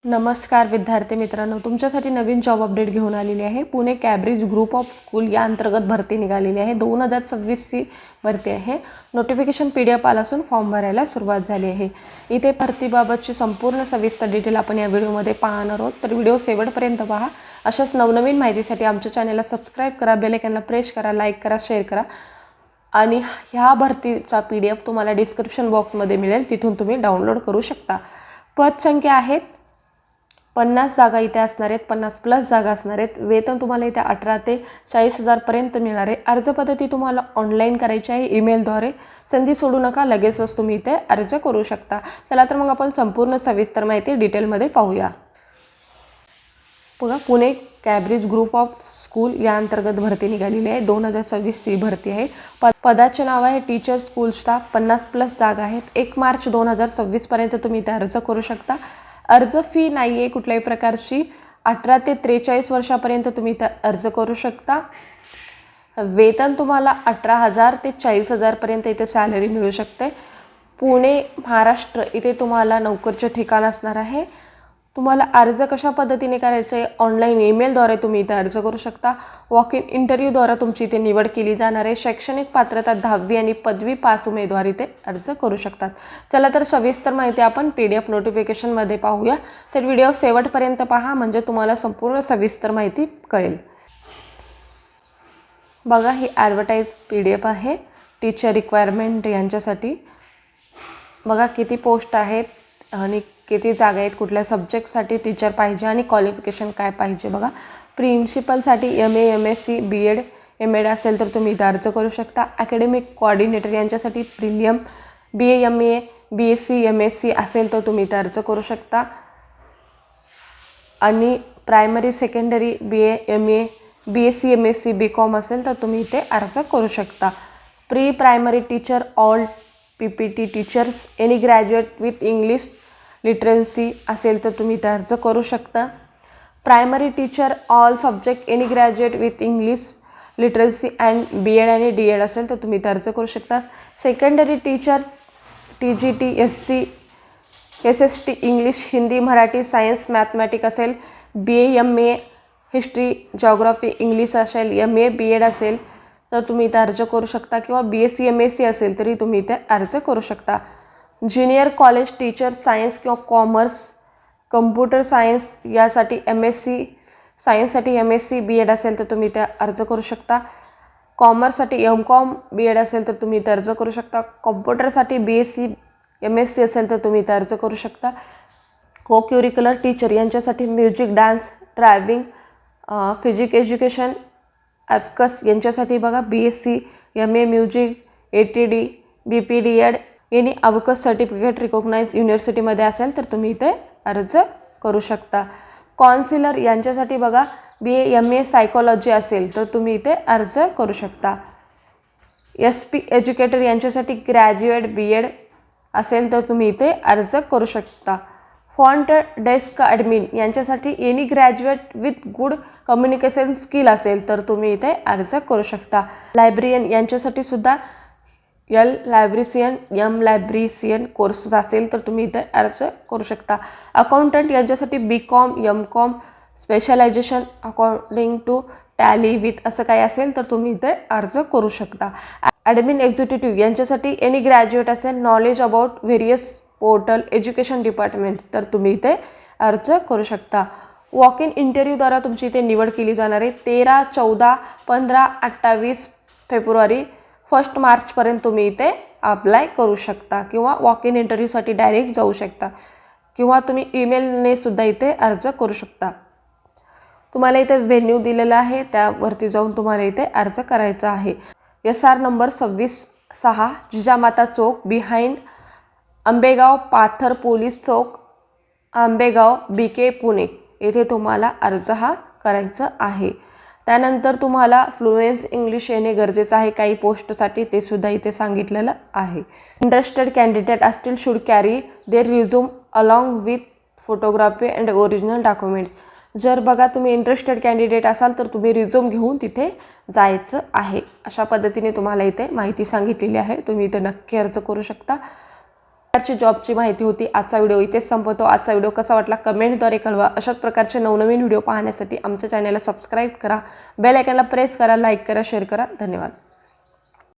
नमस्कार विद्यार्थी मित्रांनो, तुमच्यासाठी नवीन जॉब अपडेट घेऊन आलेली आहे। पुणे कॅब्रिज ग्रुप ऑफ स्कूल या अंतर्गत भरती निघालेली आहे। 2026ची भरती आहे। नोटिफिकेशन PDF आला असून फॉर्म भरायला सुरुवात झाली आहे। इथे भरतीबाबतची संपूर्ण सविस्तर डिटेल आपण या व्हिडिओमध्ये पाहणार आहोत, तर व्हिडिओ शेवटपर्यंत पहा। अशाच नवनवीन माहितीसाठी आमच्या चॅनलला सबस्क्राइब करा, बेल आयकॉनला प्रेस करा, लाईक करा, शेअर करा आणि ह्या भरतीचा PDF तुम्हाला डिस्क्रिप्शन बॉक्समध्ये मिळेल, तिथून तुम्ही डाउनलोड करू शकता। पद संख्या आहेत 50 जागा इथे असणार आहेत, 50+ जागा असणार आहेत। वेतन तुम्हाला इथे 18 ते 40,000 पर्यंत मिळणार आहे। अर्ज पद्धती तुम्हाला ऑनलाईन करायची आहे, ईमेलद्वारे। संधी सोडू नका, लगेचच तुम्ही इथे अर्ज करू शकता। चला तर मग आपण संपूर्ण सविस्तर माहिती डिटेलमध्ये पाहूया। बघा, पुणे कॅब्रिज ग्रुप ऑफ स्कूल या अंतर्गत भरती निघालेली आहे। 2026ची भरती आहे। पदाचे नाव आहे टीचर स्कूल स्टाफ। 50+ जागा आहेत। 1 मार्च 2026 पर्यंत तुम्ही इथे अर्ज करू शकता। अर्ज फी नाही आहे कुठल्याही प्रकारची। 18 ते 43 वर्षापर्यंत तुम्ही इथे अर्ज करू शकता। वेतन तुम्हाला 18,000 ते 40,000 पर्यंत इथे सॅलरी मिळू शकते। पुणे महाराष्ट्र इथे तुम्हाला नोकरीचे ठिकाण असणार आहे। तुम्हाला अर्ज कशा पद्धतीने करायचा आहे, ऑनलाईन ईमेलद्वारे तुम्ही इथे अर्ज करू शकता। वॉक इन इंटरव्ह्यूद्वारे तुमची इथे निवड केली जाणार आहे। शैक्षणिक पात्रता 10वी आणि पदवी पास उमेदवार इथे अर्ज करू शकतात। चला तर सविस्तर माहिती आपण PDF नोटिफिकेशनमध्ये पाहूया, तर व्हिडिओ शेवटपर्यंत पहा, म्हणजे तुम्हाला संपूर्ण सविस्तर माहिती कळेल। बघा, ही ॲडव्हर्टाइज PDF आहे टीचर रिक्वायरमेंट यांच्यासाठी। बघा किती पोस्ट आहेत आणि किती जागा आहेत, कुठल्या सब्जेक्टसाठी टीचर पाहिजे आणि क्वालिफिकेशन काय पाहिजे। बघा, प्रिन्सिपलसाठी MA MSc BEd MAd असेल तर तुम्ही इथे अर्ज करू शकता। अकॅडमिक कोऑर्डिनेटर यांच्यासाठी prelim BA MA BSc MSc असेल तर तुम्ही इथे अर्ज करू शकता। आणि primary secondary BA MA BSc MSc BCom असेल तर तुम्ही इथे अर्ज करू शकता। Pre primary teacher all PPT teachers any graduate with English literacy असेल तर तुम्ही इथे अर्ज करू शकता। Primary teacher all subject any graduate with English literacy and BEd आणि DEd असेल तर तुम्ही इथे अर्ज करू शकता। Secondary teacher TGT SC SST English Hindi Marathi science mathematic असेल, BA MA history geography English असेल, MA BEd असेल तर तुम्ही इथे अर्ज करू शकता, किंवा BSc MSc असेल तरी तुम्ही इथे अर्ज करू शकता। ज्युनियर कॉलेज टीचर सायन्स किंवा कॉमर्स कम्प्युटर सायन्स यासाठी MSc सायन्ससाठी MSc BEd असेल तर तुम्ही इथे अर्ज करू शकता। कॉमर्ससाठी MCom BEd असेल तर तुम्ही इथे अर्ज करू शकता। कॉम्प्युटरसाठी BSc MSc असेल तर तुम्ही इथे अर्ज करू शकता। को क्युरिक्युलर टीचर यांच्यासाठी music dance driving physical education abacus यांच्यासाठी बघा BSc MA music ATD BPDEd यांनी अबकस सर्टिफिकेट रिकॉग्नाइज युनिव्हर्सिटीमध्ये असेल तर तुम्ही इथे अर्ज करू शकता। काउन्सिलर यांच्यासाठी बघा BA MA सायकोलॉजी असेल तर तुम्ही इथे अर्ज करू शकता। SP एज्युकेटर यांच्यासाठी ग्रॅज्युएट BEd असेल तर तुम्ही इथे अर्ज करू शकता। फ्रंट डेस्क ॲडमिन यांच्यासाठी any graduate with good communication skill असेल तर तुम्ही इथे अर्ज करू शकता। लायब्ररियन यांच्यासाठी सुद्धा लायब्रिशियन लायब्रिशियन कोर्स असेल तर तुम्ही इथे अर्ज करू शकता। अकाउंटंट यांच्यासाठी BCom MCom specialisation according to tally with असं काही असेल तर तुम्ही इथे अर्ज करू शकता। ॲडमिन एक्झिक्युटिव्ह यांच्यासाठी एनी ग्रॅज्युएट असेल knowledge about various portal education department तर तुम्ही इथे अर्ज करू शकता। वॉक इन इंटरव्ह्यूद्वारा तुमची इथे निवड केली जाणार आहे। 13, 14, 15, 28 फेब्रुवारी 1 मार्चपर्यंत तुम्ही इथे अप्लाय करू शकता, किंवा वॉक इन इंटरव्ह्यूसाठी डायरेक्ट जाऊ शकता, किंवा तुम्ही ईमेलने सुद्धा इथे अर्ज करू शकता। तुम्हाला इथे व्हेन्यू दिलेला आहे, त्यावरती जाऊन तुम्हाला इथे अर्ज करायचा आहे। SR नंबर 26/6 जिजामाता चौक बिहाइंड आंबेगाव पाथर पोलीस चौक आंबेगाव BK पुणे येथे तुम्हाला अर्ज हा करायचा आहे। त्यानंतर तुम्हाला फ्लुएन्स इंग्लिश येणे गरजेचं आहे काही पोस्टसाठी, ते सुद्धा इथे सांगितलेलं आहे। इंटरेस्टेड कॅन्डिडेट असतील should carry their resume along with photography and original document. जर बघा तुम्ही इंटरेस्टेड कॅन्डिडेट असाल तर तुम्ही रिझ्यूम घेऊन तिथे जायचं आहे। अशा पद्धतीने तुम्हाला इथे माहिती सांगितलेली आहे, तुम्ही इथे नक्की अर्ज करू शकता। प्रकारची जॉबची माहिती होती. आजचा व्हिडिओ इथेच संपवतो. आजचा व्हिडिओ कसा वाटला कमेंटद्वारे कळवा. अशाच प्रकारचे नवनवीन व्हिडिओ पाहण्यासाठी आमच्या चॅनलला सबस्क्राईब करा, बेल आयकॉनला प्रेस करा, लाईक करा, शेअर करा. धन्यवाद.